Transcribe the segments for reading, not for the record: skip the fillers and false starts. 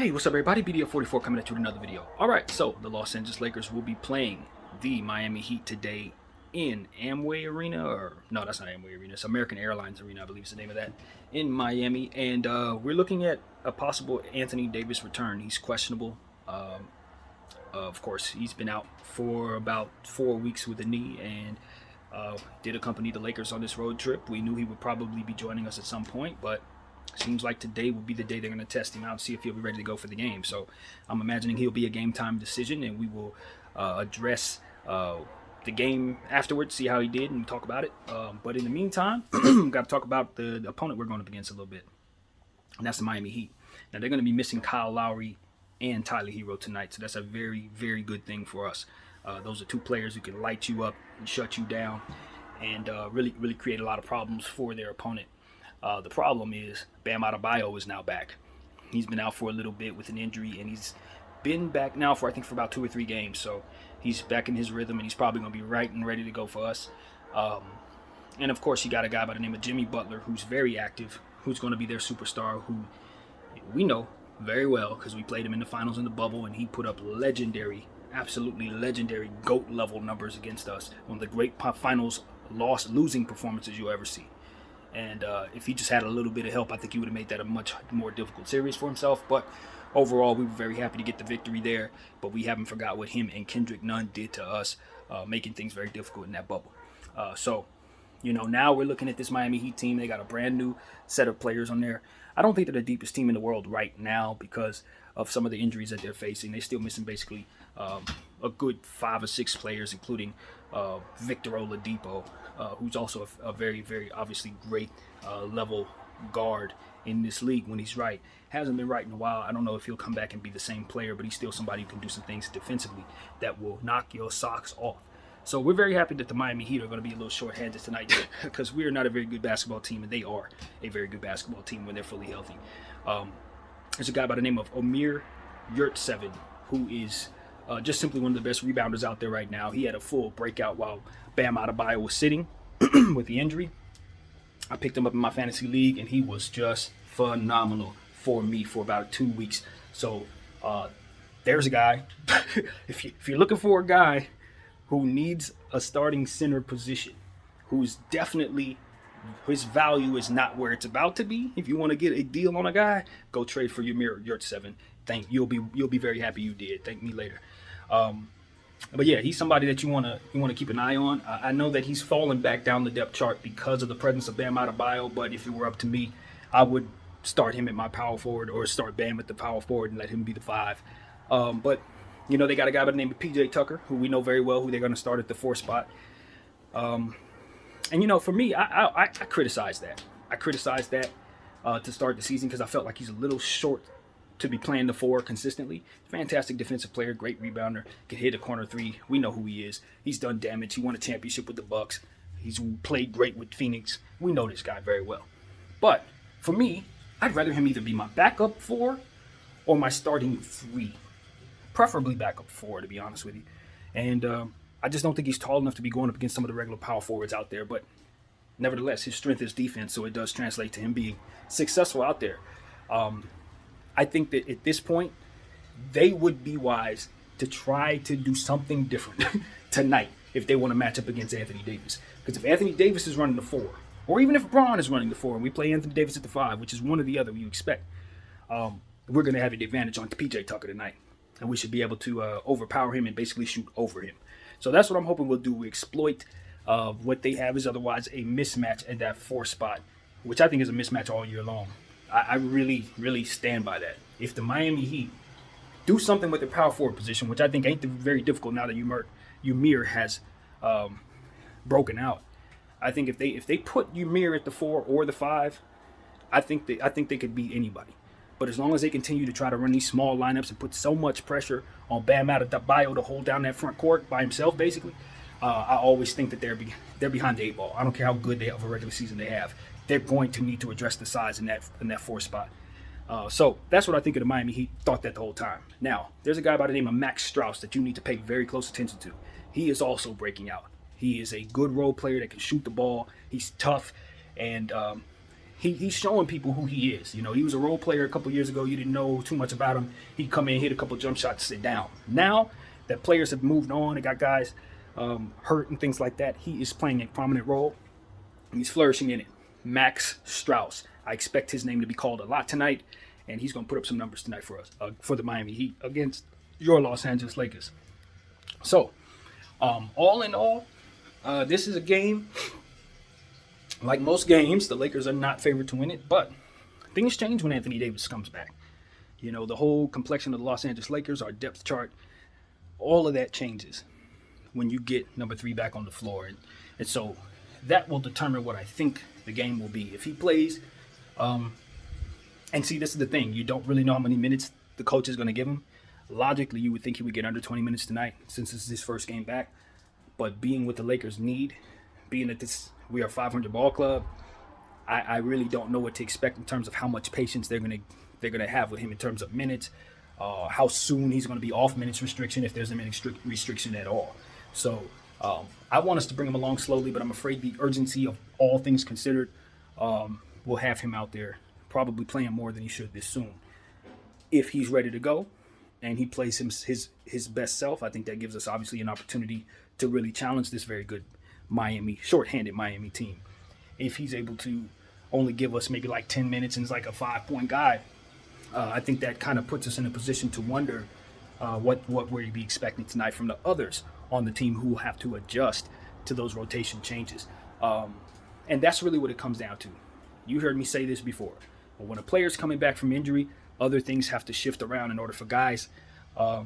Hey, what's up, everybody? BDF44 coming at you with another video. All right, so the Los Angeles Lakers will be playing the Miami Heat today in Amway Arena, or no, that's not Amway Arena. It's American Airlines Arena, I believe is the name of that, in Miami. And we're looking at a possible Anthony Davis return. He's questionable. Of course, he's been out for about 4 weeks with a knee, and did accompany the Lakers on this road trip. We knew he would probably be joining us at some point, but seems like today will be the day they're going to test him out and see if he'll be ready to go for the game. So I'm imagining he'll be a game time decision, and we will address the game afterwards, see how he did, and talk about it. But in the meantime, got to talk about the opponent we're going up against a little bit, and that's the Miami Heat. Now, they're going to be missing Kyle Lowry and Tyler Hero tonight, so that's a very, very good thing for us. Those are two players who can light you up and shut you down and really, really create a lot of problems for their opponent. The problem is Bam Adebayo is now back. He's been out for a little bit with an injury, and he's been back now for, I think, for about 2 or 3 games. So he's back in his rhythm, and he's probably going to be right and ready to go for us. And, of course, you got a guy by the name of Jimmy Butler, who's very active, who's going to be their superstar, who we know very well because we played him in the finals in the bubble, and he put up legendary, absolutely legendary GOAT-level numbers against us. One of the great finals losing performances you'll ever see. And if he just had a little bit of help, I think he would have made that a much more difficult series for himself. But overall, we were very happy to get the victory there. But we haven't forgot what him and Kendrick Nunn did to us, making things very difficult in that bubble. So, now we're looking at this Miami Heat team. They got a brand new set of players on there. I don't think they're the deepest team in the world right now because of some of the injuries that they're facing. They're still missing basically a good 5 or 6 players, including Victor Oladipo, who's also a very, very obviously great level guard in this league when he's right. Hasn't been right in a while. I don't know if he'll come back and be the same player, but he's still somebody who can do some things defensively that will knock your socks off. So we're very happy that the Miami Heat are going to be a little short-handed tonight because we are not a very good basketball team, and they are a very good basketball team when they're fully healthy. There's a guy by the name of Omer Yurtseven, who is just simply one of the best rebounders out there right now. He had a full breakout while Bam Adebayo was sitting with the injury. I picked him up in my fantasy league, and he was just phenomenal for me for about 2 weeks. So there's a guy. If you're looking for a guy who needs a starting center position, who's definitely, his value is not where it's about to be. If you want to get a deal on a guy, go trade for Omer Yurtseven. You'll be very happy you did. Thank me later. But yeah, he's somebody that you want to keep an eye on. I know that he's fallen back down the depth chart because of the presence of Bam Adebayo, but if it were up to me, I would start him at my power forward or start Bam at the power forward and let him be the 5. But they got a guy by the name of PJ Tucker, who we know very well, who they're going to start at the 4 spot. And for me, I criticize that. I criticize that to start the season because I felt like he's a little short to be playing the 4 consistently. Fantastic defensive player, great rebounder, can hit a corner 3. We know who he is. He's done damage. He won a championship with the Bucks. He's played great with Phoenix. We know this guy very well. But for me, I'd rather him either be my backup 4 or my starting 3. Preferably backup 4, to be honest with you. And I just don't think he's tall enough to be going up against some of the regular power forwards out there. But nevertheless, his strength is defense, so it does translate to him being successful out there. I think that at this point, they would be wise to try to do something different tonight if they want to match up against Anthony Davis. Because if Anthony Davis is running the 4, or even if Braun is running the 4, and we play Anthony Davis at the 5, which is one or the other you expect, we're going to have an advantage on PJ Tucker tonight. And we should be able to overpower him and basically shoot over him. So that's what I'm hoping we'll do. We exploit what they have is otherwise a mismatch at that 4 spot, which I think is a mismatch all year long. I really, really stand by that. If the Miami Heat do something with the power forward position, which I think ain't very difficult now that Umer has broken out. I think if they put Umer at the 4 or the 5, I think they could beat anybody. But as long as they continue to try to run these small lineups and put so much pressure on Bam Adebayo to hold down that front court by himself, basically, I always think that they're behind the 8 ball. I don't care how good they have a regular season they have. They're going to need to address the size in that 4 spot. So that's what I think of the Miami Heat. Thought that the whole time. Now, there's a guy by the name of Max Strauss that you need to pay very close attention to. He is also breaking out. He is a good role player that can shoot the ball. He's tough, and he's showing people who he is. You know, he was a role player a couple years ago. You didn't know too much about him. He'd come in, hit a couple jump shots, sit down. Now that players have moved on and got guys hurt and things like that, he is playing a prominent role. He's flourishing in it. Max Strauss. I expect his name to be called a lot tonight, and he's going to put up some numbers tonight for us, for the Miami Heat against your Los Angeles Lakers. So, all in all, this is a game. Like most games, the Lakers are not favored to win it, but things change when Anthony Davis comes back. You know, the whole complexion of the Los Angeles Lakers, our depth chart, all of that changes when you get number 3 back on the floor. And so that will determine what I think the game will be. If he plays, and see, this is the thing. You don't really know how many minutes the coach is going to give him. Logically, you would think he would get under 20 minutes tonight since this is his first game back. But being what the Lakers need, being that we are a 500 ball club, I really don't know what to expect in terms of how much patience they're gonna have with him in terms of minutes, how soon he's going to be off minutes restriction, if there's a minutes restriction at all. So I want us to bring him along slowly, but I'm afraid the urgency of all things considered will have him out there probably playing more than he should this soon. If he's ready to go and he plays his best self, I think that gives us obviously an opportunity to really challenge this very good shorthanded Miami team. If he's able to only give us maybe like 10 minutes and is like a 5-point guy, I think that kind of puts us in a position to wonder what we're to be expecting tonight from the others on the team who will have to adjust to those rotation changes. And that's really what it comes down to. You heard me say this before. But when a player's coming back from injury, other things have to shift around in order for guys, to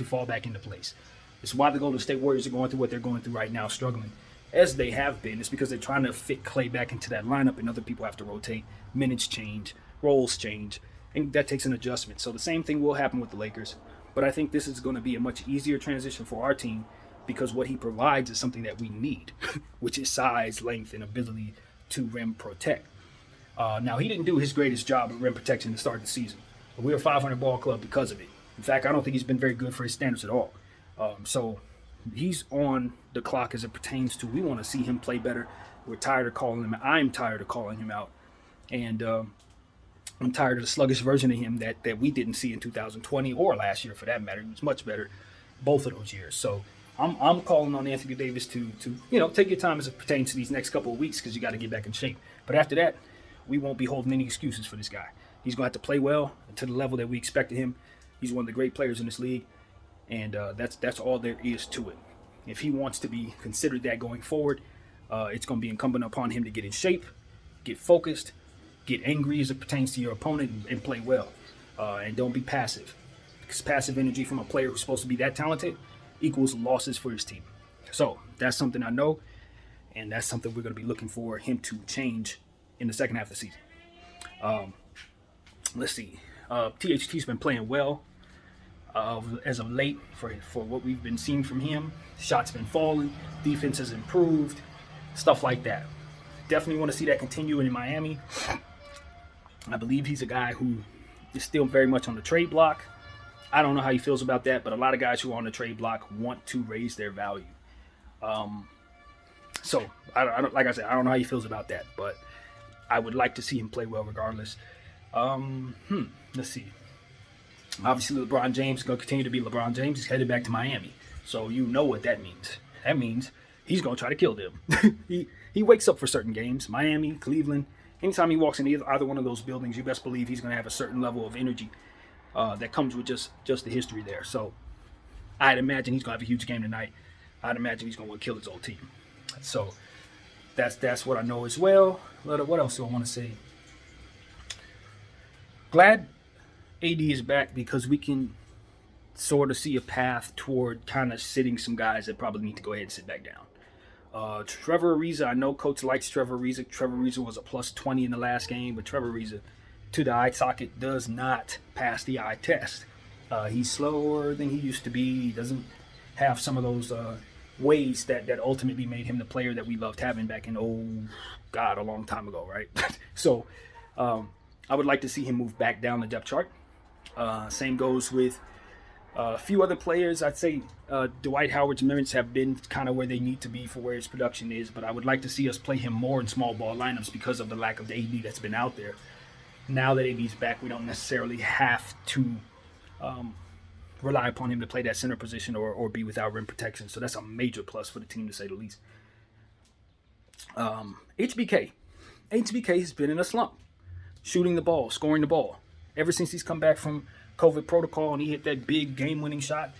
fall back into place. It's why the Golden State Warriors are going through what they're going through right now, struggling as they have been. It's because they're trying to fit Clay back into that lineup, and other people have to rotate. Minutes change, roles change, and that takes an adjustment. So the same thing will happen with the Lakers. But I think this is going to be a much easier transition for our team because what he provides is something that we need, which is size, length, and ability to rim protect. Now, he didn't do his greatest job at rim protection to start the season, but we're a 500 ball club because of it. In fact, I don't think he's been very good for his standards at all. So he's on the clock as it pertains to we want to see him play better. We're tired of calling him. I'm tired of calling him out. And I'm tired of the sluggish version of him that we didn't see in 2020 or last year for that matter. He was much better both of those years. So I'm calling on Anthony Davis to take your time as it pertains to these next couple of weeks because you got to get back in shape. But after that, we won't be holding any excuses for this guy. He's going to have to play well to the level that we expected him. He's one of the great players in this league. And that's all there is to it. If he wants to be considered that going forward, it's going to be incumbent upon him to get in shape, get focused, get angry as it pertains to your opponent, and play well. And don't be passive. Because passive energy from a player who's supposed to be that talented equals losses for his team. So that's something I know, and that's something we're going to be looking for him to change in the second half of the season. Let's see. THT's been playing well. As of late, for what we've been seeing from him, shots been falling, defense has improved, stuff like that. Definitely want to see that continue in Miami. I believe he's a guy who is still very much on the trade block. I don't know how he feels about that, but a lot of guys who are on the trade block want to raise their value. So, like I said, I don't know how he feels about that, but I would like to see him play well regardless. Let's see. Obviously, LeBron James is going to continue to be LeBron James. He's headed back to Miami. So you know what that means. That means he's going to try to kill them. He wakes up for certain games. Miami, Cleveland. Anytime he walks in either one of those buildings, you best believe he's going to have a certain level of energy that comes with just the history there. So I'd imagine he's going to have a huge game tonight. I'd imagine he's going to want to kill his old team. So that's what I know as well. What else do I want to say? Glad AD is back because we can sort of see a path toward kind of sitting some guys that probably need to go ahead and sit back down. Trevor Ariza, I know coach likes Trevor Ariza. Trevor Ariza was a plus 20 in the last game, but Trevor Ariza, to the eye socket, does not pass the eye test. He's slower than he used to be. He doesn't have some of those ways that ultimately made him the player that we loved having back in, a long time ago, right? So I would like to see him move back down the depth chart. Same goes with A few other players, I'd say Dwight Howard's minutes have been kind of where they need to be for where his production is, but I would like to see us play him more in small ball lineups because of the lack of the AD that's been out there. Now that AD's back, we don't necessarily have to rely upon him to play that center position or be without rim protection. So that's a major plus for the team, to say the least. HBK has been in a slump, shooting the ball, scoring the ball. Ever since he's come back from COVID protocol and he hit that big game-winning shot,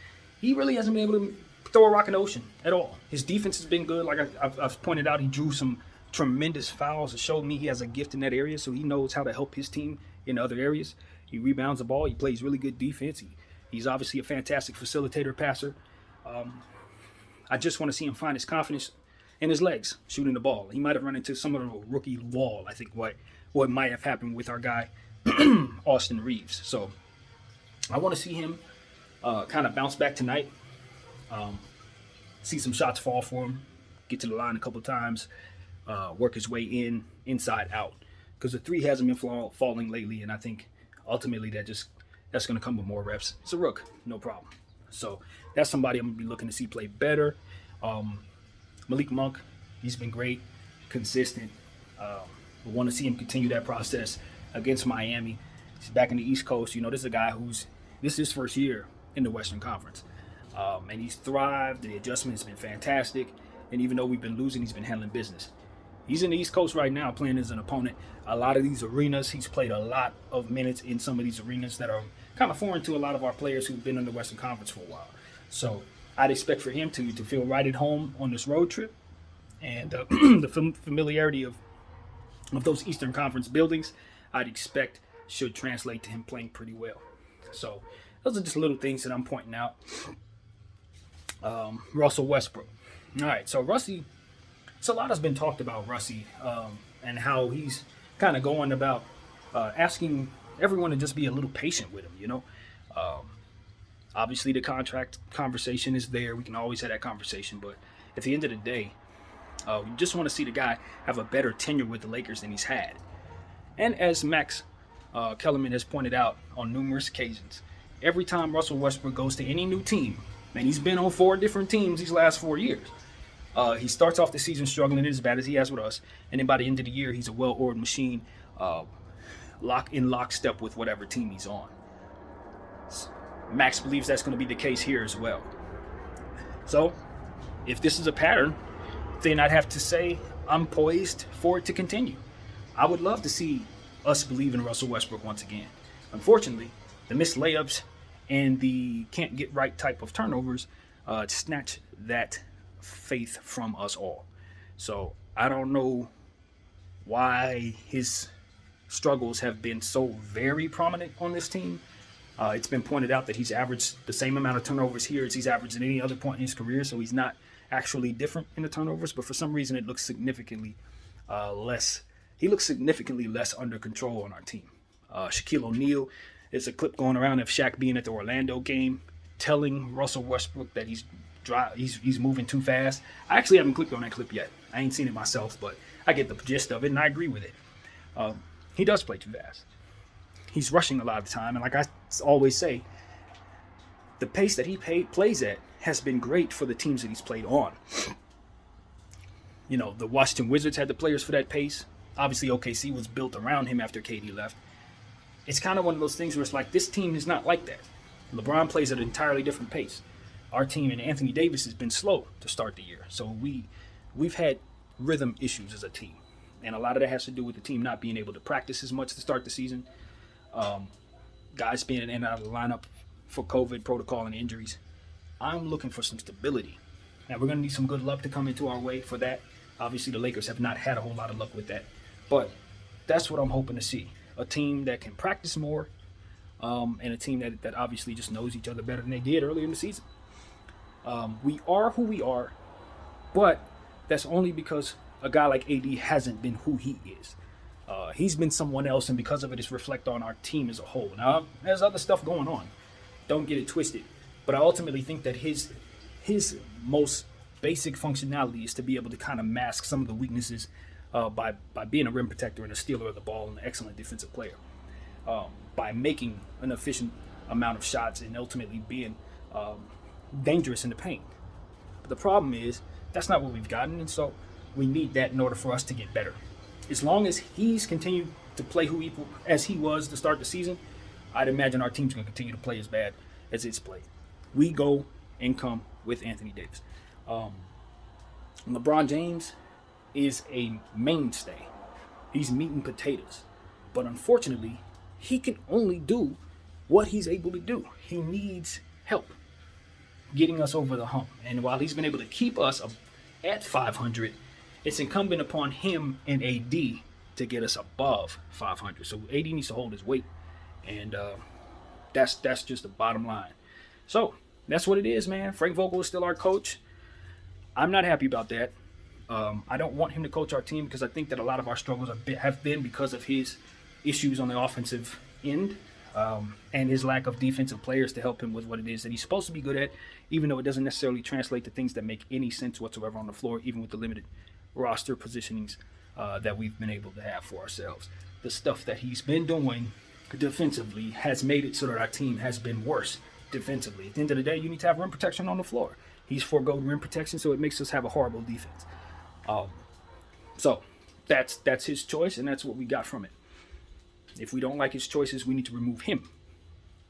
he really hasn't been able to throw a rock in the ocean at all. His defense has been good. Like I've pointed out, he drew some tremendous fouls. It showed me he has a gift in that area, so he knows how to help his team in other areas. He rebounds the ball. He plays really good defense. He's obviously a fantastic facilitator, passer. I just want to see him find his confidence in his legs shooting the ball. He might have run into some of the rookie wall, I think, what might have happened with our guy, Austin Reeves. So I want to see him kind of bounce back tonight, see some shots fall for him, get to the line a couple of times, work his way inside out. Because the three hasn't been falling lately, and I think ultimately that's going to come with more reps. It's a rook, no problem. So that's somebody I'm going to be looking to see play better. Malik Monk, he's been great, consistent. We want to see him continue that process against Miami. He's back in the East Coast. This is a guy this is his first year in the Western Conference. And he's thrived. The adjustment has been fantastic. And even though we've been losing, he's been handling business. He's in the East Coast right now playing as an opponent. A lot of these arenas, he's played a lot of minutes in some of these arenas that are kind of foreign to a lot of our players who've been in the Western Conference for a while. So I'd expect for him to feel right at home on this road trip. And the familiarity of those Eastern Conference buildings, I'd expect should translate to him playing pretty well. So those are just little things that I'm pointing out. Russell Westbrook. All right, so Russie, so a lot has been talked about Russie and how he's kind of going about asking everyone to just be a little patient with him, Obviously, the contract conversation is there. We can always have that conversation. But at the end of the day, we just want to see the guy have a better tenure with the Lakers than he's had. And as Max Kellerman has pointed out on numerous occasions, every time Russell Westbrook goes to any new team, and he's been on 4 different teams these last 4 years, he starts off the season struggling as bad as he has with us. And then by the end of the year, he's a well-oiled machine, lockstep with whatever team he's on. Max believes that's going to be the case here as well. So, if this is a pattern, then I'd have to say I'm poised for it to continue. I would love to see us believe in Russell Westbrook once again. Unfortunately, the missed layups and the can't get right type of turnovers snatch that faith from us all. So I don't know why his struggles have been so very prominent on this team. It's been pointed out that he's averaged the same amount of turnovers here as he's averaged at any other point in his career, so he's not actually different in the turnovers, but for some reason it looks significantly less. He looks significantly less under control on our team. Shaquille O'Neal, there's a clip going around of Shaq being at the Orlando game, telling Russell Westbrook that he's moving too fast. I actually haven't clicked on that clip yet. I ain't seen it myself, but I get the gist of it, and I agree with it. He does play too fast. He's rushing a lot of the time, and like I always say, the pace that he plays at has been great for the teams that he's played on. The Washington Wizards had the players for that pace. Obviously, OKC was built around him after KD left. It's kind of one of those things where it's like, this team is not like that. LeBron plays at an entirely different pace. Our team and Anthony Davis has been slow to start the year. So we've had rhythm issues as a team. And a lot of that has to do with the team not being able to practice as much to start the season. Guys being in and out of the lineup for COVID protocol and injuries. I'm looking for some stability. Now, we're going to need some good luck to come into our way for that. Obviously, the Lakers have not had a whole lot of luck with that. But that's what I'm hoping to see. A team that can practice more, and a team that obviously just knows each other better than they did earlier in the season. We are who we are, but that's only because a guy like AD hasn't been who he is. He's been someone else, and because of it, it's reflect on our team as a whole. Now, there's other stuff going on. Don't get it twisted. But I ultimately think that his most basic functionality is to be able to kind of mask some of the weaknesses by being a rim protector and a stealer of the ball and an excellent defensive player. By making an efficient amount of shots and ultimately being dangerous in the paint. But the problem is that's not what we've gotten, and so we need that in order for us to get better. As long as he's continued to play as he was to start the season, I'd imagine our team's going to continue to play as bad as it's played. We go and come with Anthony Davis. LeBron James is a mainstay. He's meat and potatoes. But unfortunately, he can only do what he's able to do. He needs help getting us over the hump. And while he's been able to keep us at 500, it's incumbent upon him and AD to get us above 500. So AD needs to hold his weight. And that's just the bottom line. So that's what it is, man. Frank Vogel is still our coach. I'm not happy about that. I don't want him to coach our team because I think that a lot of our struggles have been because of his issues on the offensive end and his lack of defensive players to help him with what it is that he's supposed to be good at, even though it doesn't necessarily translate to things that make any sense whatsoever on the floor, even with the limited roster positionings that we've been able to have for ourselves. The stuff that he's been doing defensively has made it so that our team has been worse defensively. At the end of the day, you need to have rim protection on the floor. He's foregoed rim protection, so it makes us have a horrible defense. So that's his choice, and that's what we got from it. If we don't like his choices, we need to remove him.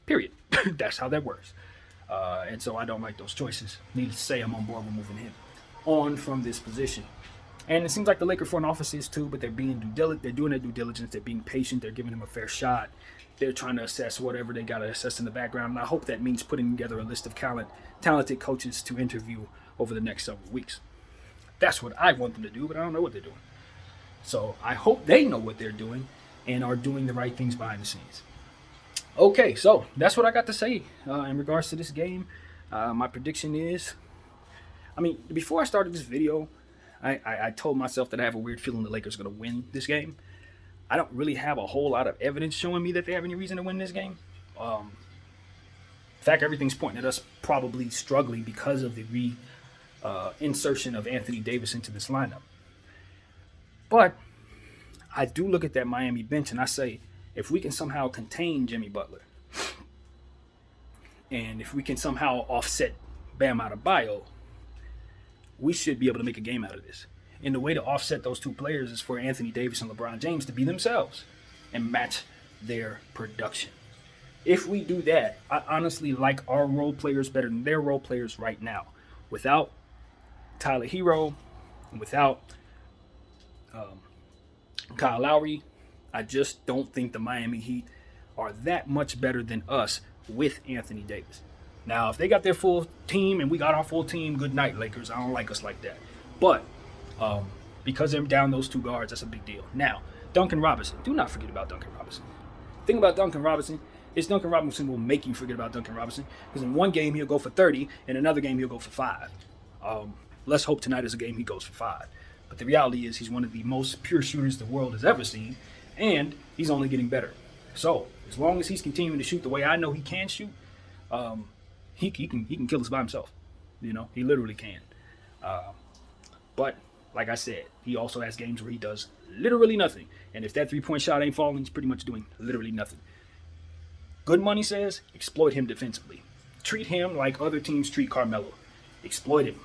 Period. That's how that works. And so I don't like those choices. Needless to say, I'm on board removing him on from this position. And it seems like the Laker front office is too, but they're doing their due diligence. They're being patient. They're giving him a fair shot. They're trying to assess whatever they got to assess in the background. And I hope that means putting together a list of talented coaches to interview over the next several weeks. That's what I want them to do, but I don't know what they're doing. So I hope they know what they're doing and are doing the right things behind the scenes. Okay, so that's what I got to say in regards to this game. My prediction is, before I started this video, I told myself that I have a weird feeling the Lakers are going to win this game. I don't really have a whole lot of evidence showing me that they have any reason to win this game. In fact, everything's pointing at us probably struggling because of the insertion of Anthony Davis into this lineup. But I do look at that Miami bench and I say, if we can somehow contain Jimmy Butler, and if we can somehow offset Bam Adebayo, we should be able to make a game out of this. And the way to offset those two players is for Anthony Davis and LeBron James to be themselves and match their production. If we do that, I honestly like our role players better than their role players right now. Without Tyler Hero and without Kyle Lowry, I just don't think the Miami Heat are that much better than us with Anthony Davis. Now, if they got their full team and we got our full team, good night, Lakers. I don't like us like that. But because they're down those two guards, that's a big deal. Now, Duncan Robinson. Do not forget about Duncan Robinson. The thing about Duncan Robinson is Duncan Robinson will make you forget about Duncan Robinson because in one game he'll go for 30, in another game he'll go for 5. Let's hope tonight is a game he goes for 5. But the reality is he's one of the most pure shooters the world has ever seen, and he's only getting better. So as long as he's continuing to shoot the way I know he can shoot, he can kill us by himself. You know, he literally can. But like I said, he also has games where he does literally nothing. And if that three-point shot ain't falling, he's pretty much doing literally nothing. Good money says exploit him defensively. Treat him like other teams treat Carmelo. Exploit him.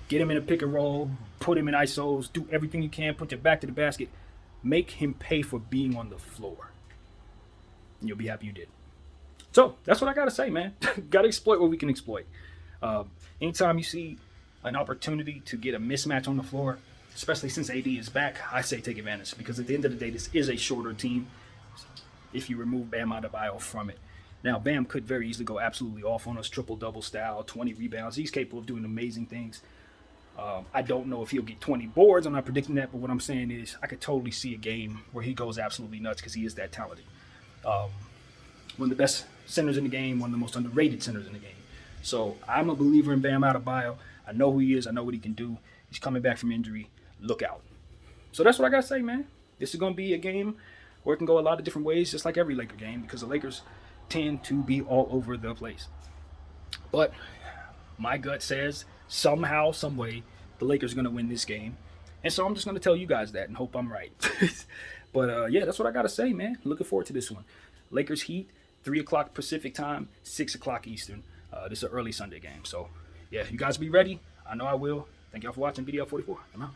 Get him in a pick and roll. Put him in ISOs. Do everything you can. Put your back to the basket. Make him pay for being on the floor. And you'll be happy you did. So that's what I got to say, man. Got to exploit what we can exploit. Anytime you see an opportunity to get a mismatch on the floor, especially since AD is back, I say take advantage. Because at the end of the day, this is a shorter team if you remove Bam Adebayo from it. Now, Bam could very easily go absolutely off on us, triple-double style, 20 rebounds. He's capable of doing amazing things. I don't know if he'll get 20 boards. I'm not predicting that, but what I'm saying is I could totally see a game where he goes absolutely nuts because he is that talented. One of the best centers in the game, one of the most underrated centers in the game. So I'm a believer in Bam Adebayo. I know who he is. I know what he can do. He's coming back from injury. Look out. So that's what I got to say, man. This is going to be a game where it can go a lot of different ways, just like every Laker game, because the Lakers tend to be all over the place. But my gut says somehow, some way, the Lakers are going to win this game. And so I'm just going to tell you guys that and hope I'm right. But, yeah, that's what I got to say, man. Looking forward to this one. Lakers Heat 3 o'clock Pacific time, 6 o'clock Eastern. This is an early Sunday game. So, yeah, you guys be ready. I know I will. Thank y'all for watching video 44. I'm out.